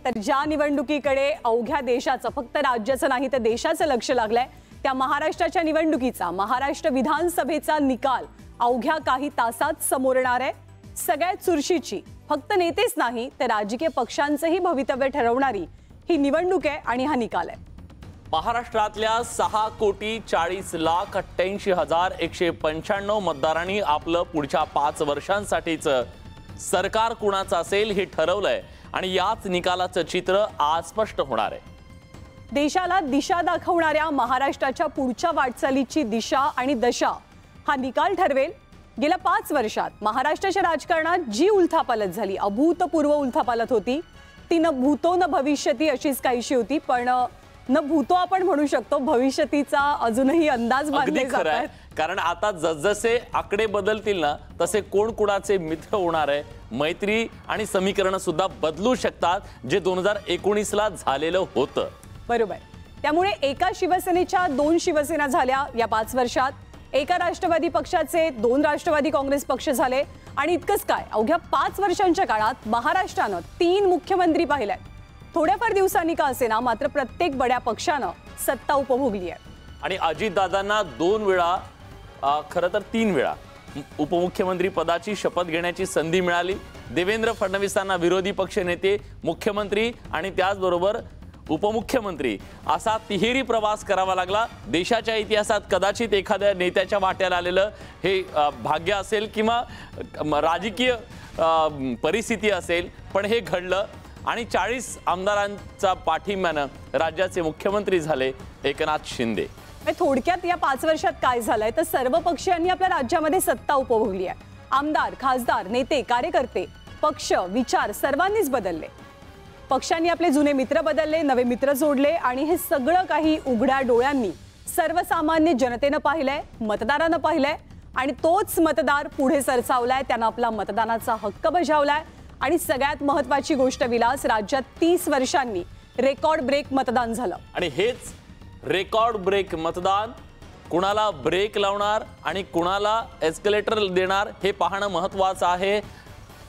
तर ज्या निवडणुकीकडे अवघ्या देशाचं, फक्त राज्याचं नाही तर देशाचं लक्ष लागलंय, त्या महाराष्ट्राच्या निवडणुकीचा, महाराष्ट्र विधानसभेचा निकाल अवघ्या काही तासात समोर येणार आहे। सगळ्यात चुरशीची, फक्त नेतेच नाही तर राजकीय पक्षांचंही भवितव्य ठरवणारी ही निवडणूक आहे आणि हा निकाल आहे। महाराष्ट्रातल्या 6,40,88,195 मतदारांनी आपलं पुढच्या 5 वर्षांसाठीचं सरकार कुणाचं असेल हे ठरवलंय आणि याच निकालाचं चित्र आज स्पष्ट होणार आहे। देशाला दिशा दाखवणाऱ्या महाराष्ट्राच्या पुढच्या वाटचालीची दिशा आणि दशा हा निकाल ठरवेल। गेल्या 5 वर्षात महाराष्ट्राच्या राजकारणात जी उलथापालट झाली, अभूतपूर्व उलथापालट होती, ती न भूतो न भविष्यती अशीच काहीशी होती, पण न भूतो आपण म्हणू शकतो, भविष्यतीचा अजूनही अंदाज बांधले जातात। कारण आता जसजसे आकडे बदलतील ना तसे कोण कुणाचे मित्र होणार आहे, मैत्री आणि समीकरण सुद्धा बदलू शकतात, जे 2019 ला झालेलं होतं। बरोबर। त्यामुळे एका शिवसेनेच्या 2 शिवसेना झाल्या या 5 वर्षात, एका राष्ट्रवादी पक्षाचे 2 राष्ट्रवादी काँग्रेस पक्ष झाले आणि इतकंच काय, अवघ्या 5 वर्षांच्या काळात महाराष्ट्रानं 3 मुख्यमंत्री पाहिलेत। थोड्याफार दिवसांनी का असेना, मात्र प्रत्येक बड्या पक्षानं सत्ता उपभोगली आहे। आणि अजितदादांना 2 वेळा, खरं तर 3 वेळा उपमुख्यमंत्री पदाची शपथ घेण्याची संधी मिळाली। देवेंद्र फडणवीसांना विरोधी पक्षनेते, मुख्यमंत्री आणि त्याचबरोबर उपमुख्यमंत्री असा तिहेरी प्रवास करावा लागला। देशाच्या इतिहासात कदाचित एखाद्या नेत्याच्या वाट्याला आलेलं हे भाग्य असेल किंवा राजकीय परिस्थिती असेल, पण हे घडलं आणि 40 आमदारांचा पाठिंब्यानं राज्याचे मुख्यमंत्री झाले एकनाथ शिंदे। थोडक्यात या 5 वर्षात काय झालंय तर सर्व पक्षांनी आपल्या राज्यामध्ये सत्ता उपभोगली आहे। आमदार, खासदार, नेते, कार्यकर्ते, पक्ष, विचार सर्वांनीच बदलले। पक्षांनी आपले जुने मित्र बदलले, नवे मित्र जोडले आणि हे सगळं काही उघड्या डोळ्यांनी सर्वसामान्य जनतेनं पाहिलंय, मतदारानं पाहिलंय आणि तोच मतदार पुढे सरसावलाय, त्यानं आपला मतदानाचा हक्क बजावलाय। आणि सगळ्यात महत्त्वाची गोष्ट विलास, राज्यात 30 वर्षांनी रेकॉर्ड ब्रेक मतदान झालं आणि हेच रेकॉर्ड ब्रेक मतदान कुणाला ब्रेक लावणार आणि कुणाला एस्केलेटर देणार हे पाहणं महत्त्वाचं आहे।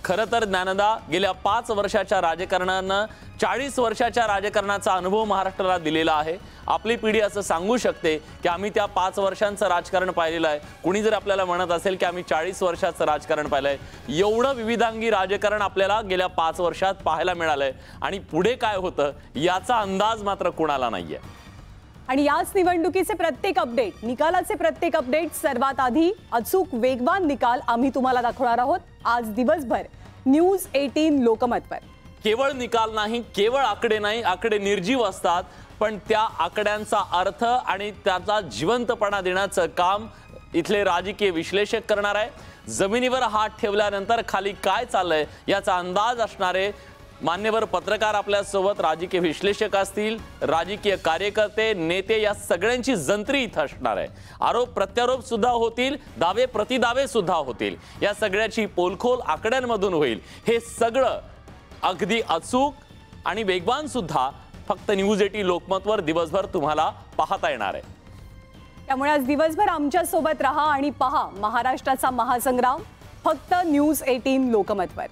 खरं तर ज्ञानदा गेल्या 5 वर्षाच्या राजकारणानं 40 वर्षाच्या राजकारणाचा अनुभव महाराष्ट्राला दिलेला आहे। आपली पिढी असं सांगू शकते की आम्ही त्या 5 वर्षांचं राजकारण पाहिलेलं आहे। कुणी जर आपल्याला म्हणत असेल की आम्ही 40 वर्षाचं राजकारण पाहिलंय, एवढं विविधांगी राजकारण आपल्याला गेल्या 5 वर्षात पाहायला मिळालंय आणि पुढे काय होतं याचा अंदाज मात्र कुणाला नाहीये। आणि याच निवडणुकीचे प्रत्येक अपडेट, निकालाचे प्रत्येक अपडेट, सर्वात आधी अचूक वेगवान निकाल आम्ही तुम्हाला दाखवणार आहोत आज दिवसभर न्यूज 18 लोकमतवर। केवळ निकाल नाही, केवळ आकडे नाही, आकडे निर्जीव असतात, पण त्या आकड्यांचा अर्थ आणि त्याचा जिवंतपणा देण्याचं काम इथले राजकीय विश्लेषक करणार आहे। जमिनीवर हात ठेवल्यानंतर खाली काय चाललंय याचा अंदाज असणारे मान्यवर पत्रकार आपल्यासोबत, राजकीय विश्लेषक असतील, राजकीय कार्यकर्ते, नेते, या सगळ्यांची जंत्री इथं असणार आहे। आरोप प्रत्यारोप सुद्धा होतील, दावे प्रतिदावे सुद्धा होतील, या सगळ्याची पोलखोल आकड्यांमधून होईल। हे सगळं अगदी अचूक आणि वेगवान सुद्धा फक्त न्यूज 18 लोकमतवर दिवसभर तुम्हाला पाहता येणार आहे। त्यामुळे आज दिवसभर आमच्या सोबत राहा आणि पहा महाराष्ट्राचा महासंग्राम फक्त न्यूज 18 लोकमतवर।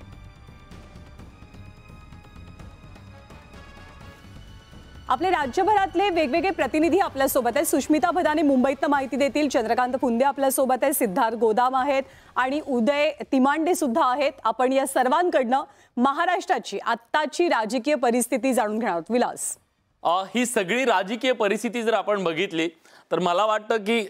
आपले राज्यभरातले वेगवेगळे प्रतिनिधी आपल्या सोबत आहेत। सुष्मिता भदाने मुंबईतनं माहिती देतील, चंद्रकांत फुंदे आपल्या सोबत आहेत, सिद्धार्थ गोदाम आहेत आणि उदय तिमांडे सुद्धा आहेत। आपण या सर्वांकडनं महाराष्ट्राची आत्ताची राजकीय परिस्थिती जाणून घेणार आहोत। विलास, ही सगळी राजकीय परिस्थिती जर आपण बघितली तर मला वाटतं की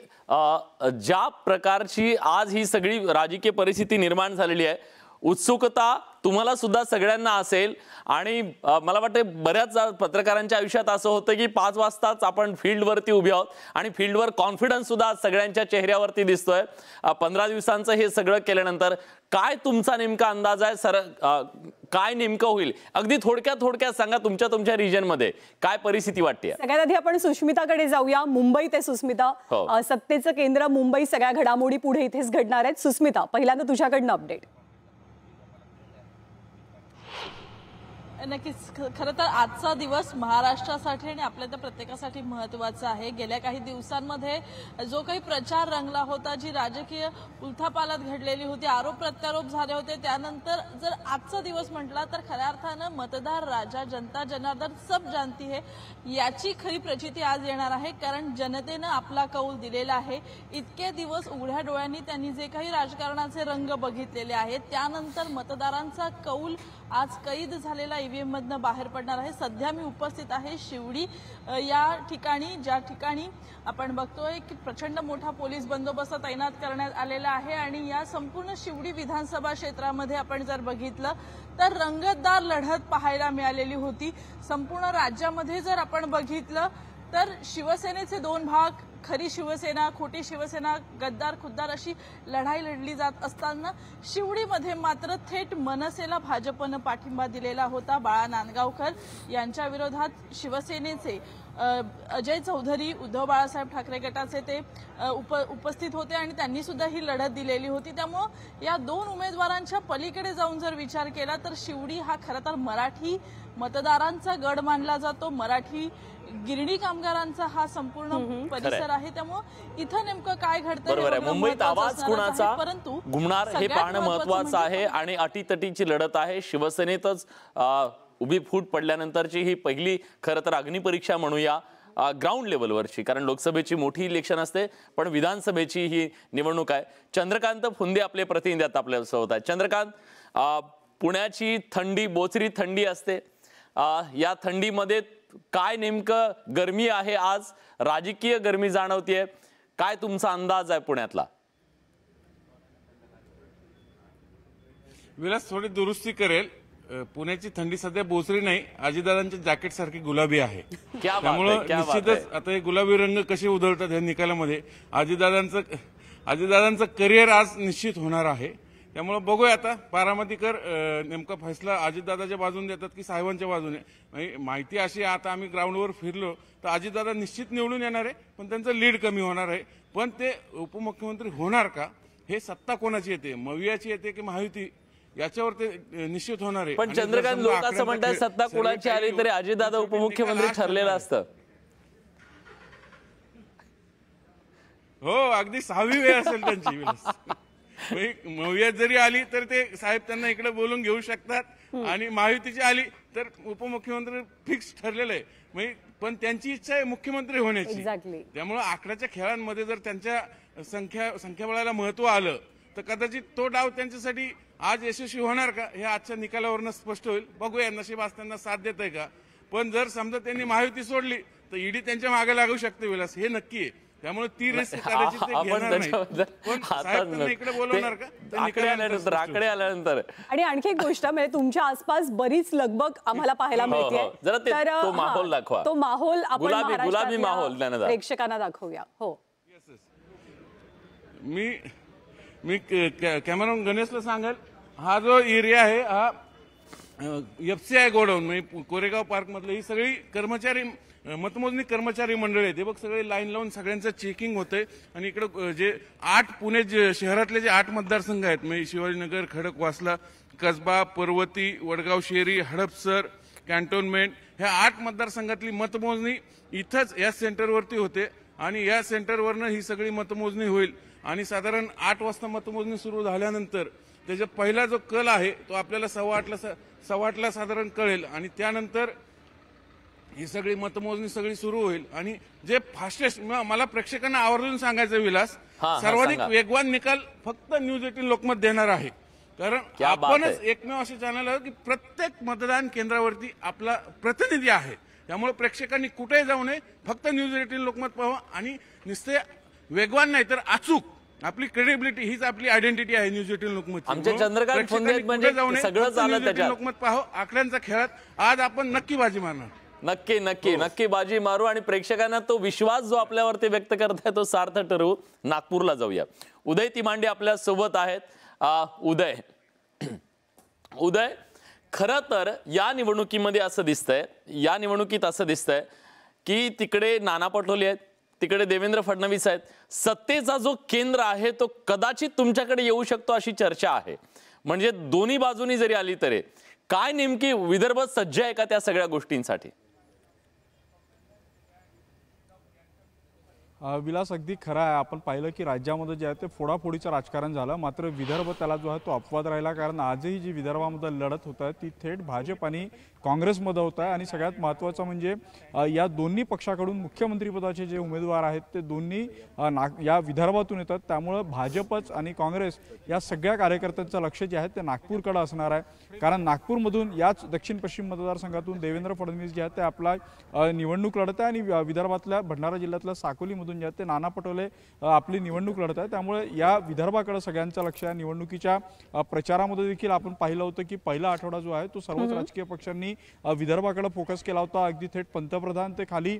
ज्या प्रकारची आज ही सगळी राजकीय परिस्थिती निर्माण झालेली आहे, उत्सुकता तुम्हाला सुद्धा सगळ्यांना असेल आणि मला वाटतं बऱ्याच पत्रकारांच्या आयुष्यात असं होतं की 5 वाजताच आपण फील्डवरती उभे आहोत आणि फील्डवर कॉन्फिडन्स सुद्धा सगळ्यांच्या चेहऱ्यावरती दिसतोय। 15 दिवसांचं हे सगळं केल्यानंतर काय तुमचा नेमका अंदाज आहे, काय नेमकं होईल? अगदी थोडक्यात सांगा, तुमच्या रिजन मध्ये काय परिस्थिती वाटते? सगळ्यात आधी आपण सुष्मिताकडे जाऊया। मुंबईत आहे सुस्मिता, सत्तेचं केंद्र मुंबई, सगळ्या घडामोडी पुढे इथेच घडणार आहेत। सुस्मिता, पहिल्यांदा तुझ्याकडनं अपडेट। नक्कीच खरं तर आजचा दिवस महाराष्ट्रासाठी आणि आपल्या तर प्रत्येकासाठी महत्त्वाचा आहे। गेल्या काही दिवसांमध्ये जो काही प्रचार रंगला होता, जी राजकीय उलथापालथ घडलेली होती, आरोप प्रत्यारोप झाले होते, त्यानंतर जर आजचा दिवस म्हटला तर खऱ्या अर्थानं मतदार राजा, जनता जनार्दन सब जानती है याची खरी प्रचिती आज येणार आहे। कारण जनतेनं आपला कौल दिलेला आहे। इतके दिवस उघड्या डोळ्यांनी त्यांनी जे काही राजकारणाचे रंग बघितलेले आहेत, त्यानंतर मतदारांचा कौल आज कैद झालेला ईव्हीएम मधनं बाहेर पडणार आहे। सध्या मी उपस्थित आहे शिवडी या ठिकाणी, ज्या ठिकाणी आपण बघतोय की प्रचंड मोठा पोलीस बंदोबस्त तैनात करण्यात आलेला आहे आणि या संपूर्ण शिवडी विधानसभा क्षेत्रामध्ये आपण जर बघितलं तर रंगतदार लढत पाहायला मिळालेली होती। संपूर्ण राज्यामध्ये जर आपण बघितलं तर शिवसेनेचे दोन भाग, खरी शिवसेना, खोटी शिवसेना, गद्दार खुद्दार अशी लढाई लढली जात असताना शिवडीमध्ये मात्र थेट मनसेला भाजपनं पाठिंबा दिलेला होता। बाळा नांदगावकर यांच्या विरोधात शिवसेनेचे अजय चौधरी, उद्धव बाळासाहेब ठाकरे गटाचे ते उपस्थित होते आणि त्यांनी सुद्धा ही लढत दिलेली होती। त्यामुळे या दोन उमेदवारांच्या पलीकडे जाऊन जर विचार केला तर शिवडी हा खरं तर मराठी मतदारांचा गड मानला जातो। मराठी गिरणी कामगारांचा हा संपूर्ण परिसर आहे। त्यामुळे इथं नेमकं काय घडतंय, बरोबर आहे। मुंबईत आवाज कुणाचा घुमणार हे पाहणं महत्त्वाचं आहे आणि अटीतटीची लढत आहे। शिवसेनेतच उभी फूट पडल्यानंतरची ही पहिली खरं तर अग्निपरीक्षा म्हणूया ग्राउंड लेवलवरची, कारण लोकसभेची मोठी इलेक्शन असते पण विधानसभेची ही निवडणूक आहे। चंद्रकांत फुंदे आपले प्रतिनिधी आता आपल्यासोबत आहेत। चंद्रकांत, पुण्याची थंडी, बोचरी थंडी असते, या थंडीमध्ये काय नेमकं गरमी आहे, आज राजकीय गरमी जाणवतीये, काय तुमचा अंदाज आहे पुण्यातला? विलास, थोडी दुरुस्ती करेल, पुण्याची थंडी सध्या बोचरी नाही, अजितदादांच्या जॅकेट सारखी गुलाबी आहे। त्यामुळे निश्चितच आता हे गुलाबी रंग कसे उधळतात ह्या निकालामध्ये अजितदादांचं करिअर आज निश्चित होणार आहे। त्यामुळे बघूया आता बारामतीकर नेमका फैसला अजितदादाच्या बाजूने देतात की साहेबांच्या बाजूने। माहिती अशी, आता आम्ही ग्राउंडवर फिरलो तर अजितदादा निश्चित निवडून येणार आहे, पण त्यांचं लीड कमी होणार आहे। पण ते उपमुख्यमंत्री होणार का, हे सत्ता कोणाची येते, मवियाची येते की महायुती, याच्यावर ते निश्चित होणार आहे। पण चंद्रकांत, लोक असं म्हणतात सत्ता कोणाची आली तरी अजितदादा उपमुख्यमंत्री ठरलेलं असतं। हो, अगदी 6वी वेळ असेल त्यांची। मवियात जरी आली तर ते साहेब त्यांना इकडे बोलून घेऊ शकतात आणि महायुतीची आली तर उपमुख्यमंत्री फिक्स ठरलेलं आहे। पण त्यांची इच्छा आहे मुख्यमंत्री होण्याची। त्यामुळे आकड्याच्या खेळांमध्ये जर त्यांच्या संख्याबळाला महत्व आलं तर कदाचित तो डाव त्यांच्यासाठी आज यशस्वी होणार का, हे आजच्या निकालावरनं स्पष्ट होईल। बघूया नशीब आज त्यांना साथ देत आहे का। पण जर समजा त्यांनी महायुती सोडली तर ईडी त्यांच्या मागे लागू शकते विलास, हे नक्की आहे। त्यामुळे ती रिस्क कदाचित ते घेणार नाही। पण साहेब त्यांना इकडे बोलवणार का, आकडे आल्यानंतर। आणि आणखी एक गोष्ट, म्हणजे तुमच्या आसपास बरीच लगबग आम्हाला पाहायला मिळते, तर तो माहोल दाखवा, तो माहोल आपण गुलाबी माहोल प्रेक्षकांना दाखवूया। हो, मी कॅमेरामन गणेशला सांगाल, हा जो एरिया आहे हा FCI गोडाऊन, म्हणजे कोरेगाव पार्क मधले ही सगळी कर्मचारी, मतमोजणी कर्मचारी मंडळ आहे। ते बघ सगळे लाईन लावून सगळ्यांचं चेकिंग होतंय। आणि इकडे जे 8 पुणे शहरातले जे 8 मतदारसंघ आहेत, म्हणजे शिवाजीनगर, खडकवासला, कसबा, पर्वती, वडगाव शेरी, हडपसर, कॅन्टोन्मेंट, ह्या 8 मतदारसंघातली मतमोजणी इथंच या सेंटरवरती होते आणि या सेंटरवरनं ही सगळी मतमोजणी होईल। आणि साधारण 8 वाजता मतमोजणी सुरू झाल्यानंतर त्याचा पहिला जो कल आहे तो आपल्याला 8:15ला साधारण कळेल आणि त्यानंतर ही सगळी मतमोजणी सगळी सुरू होईल। आणि जे फास्टेस्ट, मला प्रेक्षकांना आवर्जून सांगायचं विलास, सर्वाधिक वेगवान निकाल फक्त न्यूज 18 लोकमत देणार आहे। कारण आपणच एकमेव असे चॅनल आहे की प्रत्येक मतदान केंद्रावरती आपला प्रतिनिधी आहे। त्यामुळे प्रेक्षकांनी कुठेही जाऊ नये, फक्त न्यूज 18 लोकमत पाहावं आणि नुसते वेगवान नाही तर अचूक, आपली क्रेडिबिलिटी हीच आपली आयडेंटिटी आहे न्यूज 18 लोकमत। आमचे चंद्रकांत फुंदे म्हणजे सगळंच आलं त्याच्यात। लोकमत पाहावं, आकड्यांच्या खेळात आज आपण नक्की बाजी मारणार। नक्की बाजी मारू आणि प्रेक्षकांना तो विश्वास जो आपल्यावरती व्यक्त करताय तो सार्थ ठरवू। नागपूरला जाऊया, उदय तिमांडे आपल्या सोबत आहेत। उदय, खरं तर या निवडणुकीमध्ये असं दिसतंय, या निवडणुकीत असं दिसतंय की तिकडे नाना पटोले आहेत, तिकडे देवेंद्र फडणवीस आहेत, सत्तेचा जो केंद्र आहे तो कदाचित तुमच्याकडे येऊ शकतो अशी चर्चा आहे। म्हणजे दोन्ही बाजूनी जरी आली तरी काय नेमकी विदर्भ सज्ज आहे का त्या सगळ्या गोष्टींसाठी? विलास अगदी खरा आहे. आपण पाहिलं की राज्यामध्ये जे आहे ते फोडाफोडीचं राजकारण झालं, मात्र विदर्भ त्याला जो आहे तो अपवाद राहिला. कारण आजही जी विदर्भामध्ये लढत होत आहे ती थेट भाजप आणि काँग्रेसमध्ये होत आहे. आणि सगळ्यात महत्त्वाचं म्हणजे या दोन्ही पक्षाकडून मुख्यमंत्रीपदाचे जे उमेदवार आहेत ते दोन्ही या विदर्भातून येतात. त्यामुळं भाजपच आणि काँग्रेस या सगळ्या कार्यकर्त्यांचं लक्ष जे आहे ते नागपूरकडे असणार आहे. कारण नागपूरमधून याच दक्षिण पश्चिम मतदारसंघातून देवेंद्र फडणवीस जे आहेत ते आपला निवडणूक लढत आहे आणि विदर्भातल्या भंडारा जिल्ह्यातल्या साकोलीमधून जे आहेत ते नाना पटोले आपली निवडणूक लढत आहे. त्यामुळे या विदर्भाकडे सगळ्यांचं लक्ष आहे. निवडणुकीच्या प्रचारामध्ये देखील आपण पाहिलं होतं की पहिला आठवडा जो आहे तो सर्वच राजकीय पक्षांनी विदर्भाकडे फोकस केला होता. अगदी थेट पंतप्रधान ते खाली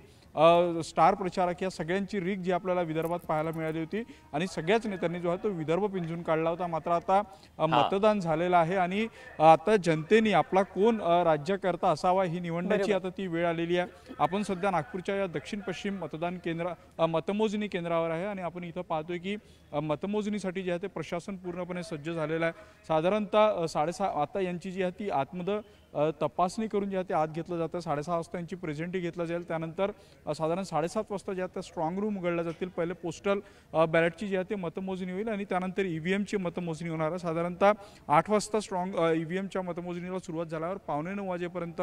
स्टार प्रचारक या सगळ्यांची रीक जी आपल्याला विदर्भात पाहायला मिळाली होती आणि सगळ्याच नेत्यांनी जो आहे तो विदर्भ पिंजून काढला होता. मात्र आता मतदान झालेलं आहे आणि आता जनतेने आपला कोण राज्यकर्ता असावा ही निवडण्याची आता ती वेळ आलेली आहे. आपण सध्या नागपूरच्या या दक्षिण पश्चिम मतदान मतमोजणी केंद्रावर आहे आणि आपण इथं पाहतोय की मतमोजणीसाठी जे आहे ते प्रशासन पूर्णपणे सज्ज झालेलं आहे. साधारणतः 6:30 आता यांची जी आहे ती आतमध्ये तपासणी करून जे आहे ते आत घेतलं जातं. 6:30 वाजता यांची प्रेझेंटी घेतलं जाईल. त्यानंतर साधारण 7:30 वाजता जे आहे ते स्ट्रॉंग रूम उघडल्या जातील. पहिले पोस्टल बॅलेटची जी आहे ते मतमोजणी होईल आणि त्यानंतर ईव्हीएमची मतमोजणी होणार आहे. साधारणतः 8 वाजता स्ट्रॉंग ईव्हीएमच्या मतमोजणीला सुरुवात झाल्यावर 8:45 वाजेपर्यंत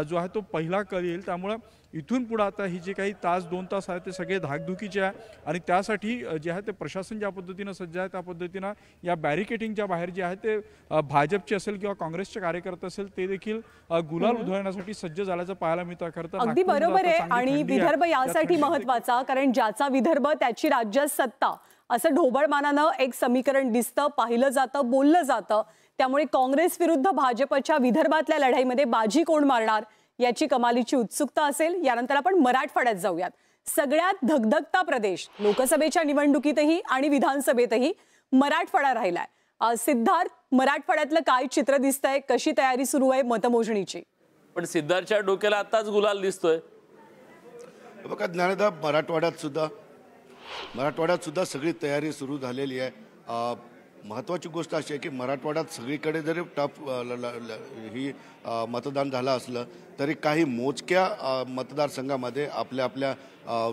जो आहे तो पहिला कल येईल. त्यामुळे इथून पुढे आता ही जे काही 1-2 तास आहेत ते सगळे धाकधुकीचे आहे आणि त्यासाठी जे आहे ते प्रशासन ज्या पद्धतीनं सज्ज आहे त्या पद्धतीनं या बॅरिकेटिंगच्या बाहेर जे आहे ते भाजपचे असेल किंवा काँग्रेसचे कार्यकर्ते असेल ते देखील गुलाल उधळण्यासाठी सज्ज झाल्याचं पाहायला मिळतं. खरं तर अगदी बरोबर आहे. आणि विदर्भ यासाठी महत्वाचा, कारण ज्याचा विदर्भ त्याची राज्यात सत्ता असं ढोबळमानानं एक समीकरण दिसतं, पाहिलं जातं, बोललं जातं. त्यामुळे काँग्रेस विरुद्ध भाजपच्या विदर्भातल्या लढाईमध्ये बाजी कोण मारणार याची कमालीची उत्सुकता असेल. यानंतर आपण मराठवाड्यात जाऊयात. सगळ्यात धगधगता प्रदेश लोकसभेच्या निवडणुकीतही आणि विधानसभेतही मराठवाडा राहिलाय. सिद्धार्थ, मराठवाड्यातलं काय चित्र दिसतंय, कशी तयारी सुरू आहे मतमोजणीची? पण सिद्धार्थच्या डोक्याला आताच गुलाल दिसतोय. बघा ज्ञानदा, मराठवाड्यात सुद्धा सगळी तयारी सुरू झालेली आहे. महत्त्वाची गोष्ट अशी आहे की मराठवाड्यात सगळीकडे जरी टफ ही मतदान झालं असलं तरी काही मोजक्या मतदारसंघामध्ये आपल्या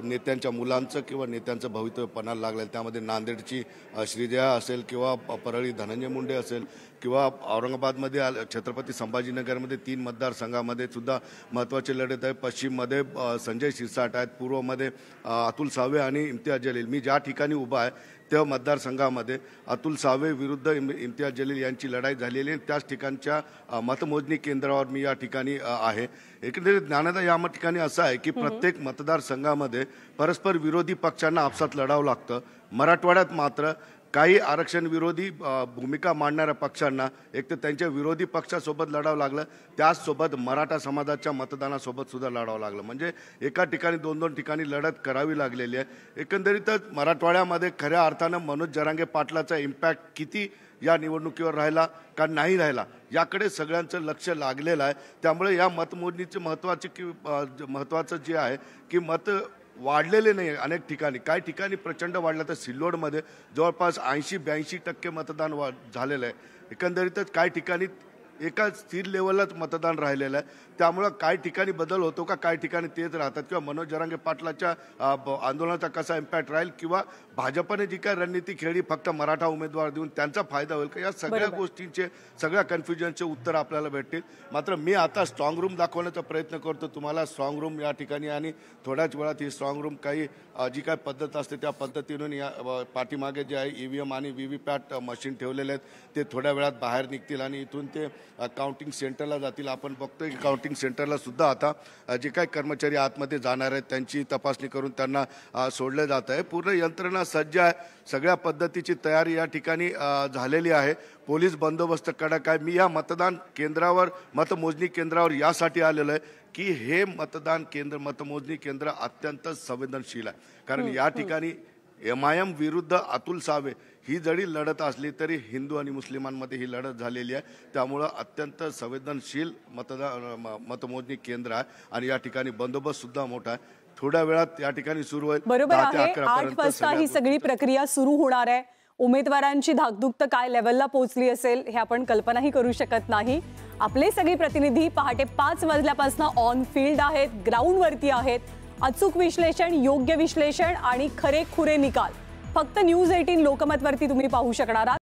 नेत्यांच्या मुलांचं किंवा नेत्यांचं भवितव्य पणाला लागलं. त्यामध्ये नांदेडची श्रीजया असेल किंवा परळी धनंजय मुंडे असेल किंवा औरंगाबादमध्ये छत्रपती संभाजीनगरमध्ये 3 मतदारसंघामध्ये सुद्धा महत्त्वाची लढत आहे. पश्चिममध्ये संजय शिरसाट आहेत, पूर्वमध्ये अतुल सावे आणि इम्तियाज जलील. मी ज्या ठिकाणी उभा आहे त्या मतदारसंघामध्ये अतुल सावे विरुद्ध इम्तियाज जलील यांची लढाई झालेली आहे. त्याच ठिकाणच्या मतमोजणी केंद्रावर मी या ठिकाणी आहे. एकंदरीत ज्ञानदा या ठिकाणी असं आहे की प्रत्येक मतदारसंघामध्ये परस्पर विरोधी पक्षांना आपसात लढावं लागतं. मराठवाड्यात मात्र काही आरक्षण विरोधी भूमिका मांडणाऱ्या पक्षांना एक तर त्यांच्या विरोधी पक्षासोबत लढावं लागलं, त्याचसोबत मराठा समाजाच्या मतदानासोबत सुद्धा लढावं लागलं. म्हणजे एका ठिकाणी 2-2 ठिकाणी लढत करावी लागलेली आहे. एकंदरीतच मराठवाड्यामध्ये खऱ्या अर्थानं मनोज जरांगे पाटलाचा इम्पॅक्ट किती या निवडणुकीवर राहिला का नाही राहिला याकडे सगळ्यांचं लक्ष लागलेलं आहे. त्यामुळे या मतमोजणीचं महत्त्वाचं जे आहे की मत वाढलेले नाही. अनेक ठिकाणी काही ठिकाणी प्रचंड वाढलं, तर सिल्लोडमध्ये जवळपास 80-82% मतदान झालेलं आहे. एकंदरीतच काही ठिकाणी एका स्थिर लेवललाच मतदान राहिलेलं आहे. त्यामुळं काही ठिकाणी बदल होतो का काही ठिकाणी तेच राहतात किंवा मनोज जरांगे पाटलाच्या आंदोलनाचा कसा इम्पॅक्ट राहील किंवा भाजपने जी काय रणनीती खेळली फक्त मराठा उमेदवार देऊन त्यांचा फायदा होईल का, या सगळ्या गोष्टींचे सगळ्या कन्फ्युजनचे उत्तर आपल्याला भेटतील. मात्र मी आता स्ट्रॉंग रूम दाखवण्याचा प्रयत्न करतो तुम्हाला. स्ट्रॉंग रूम या ठिकाणी आणि थोड्याच वेळात ही स्ट्रॉंग रूम काही जी काय पद्धत असते त्या पद्धतीनं या पाठीमागे जे आहे EVM आणि VVPAT मशीन ठेवलेले आहेत ते थोड्या वेळात बाहेर निघतील आणि इथून ते काउंटिंग सेंटरला जातील. आपण बघतोय की काउंटिंग सेंटरला सुद्धा आता जे काही कर्मचारी आतमध्ये जाणार आहेत त्यांची तपासणी करून त्यांना सोडलं जात आहे. पूर्ण यंत्रणा सज्ज आहे. सगळ्या पद्धतीची तयारी या ठिकाणी झालेली आहे. पोलीस बंदोबस्त कडक आहे. मी या मतदान केंद्रावर मतमोजणी केंद्रावर यासाठी आलेलो आहे की हे मतमोजणी केंद्र अत्यंत संवेदनशील आहे. कारण या ठिकाणी MIM विरुद्ध अतुल सावे ही जरी लढत असली तरी हिंदू आणि मुस्लिमांमध्ये ही लढत झालेली आहे. त्यामुळं अत्यंत संवेदनशील मतमोजणी केंद्र आहे आणि या ठिकाणी बंदोबस्त सुद्धा मोठा आहे. थोड्या वेळात या ठिकाणी सुरू होईल. बरोबर आहे. 8 वाजता ही सगळी प्रक्रिया सुरू होणार आहे. उमेदवारांची धाकधूक तर काय लेवलला पोहोचली असेल हे आपण कल्पनाही करू शकत नाही. आपले सगळे प्रतिनिधी पहाटे 5 वाजल्यापासून ऑन फील्ड आहेत, ग्राउंडवरती आहेत. अचूक विश्लेषण, योग्य विश्लेषण आणि खरेखुरे निकाल फक्त न्यूज 18 लोकमतवरती तुम्ही पाहू शकणार आहात.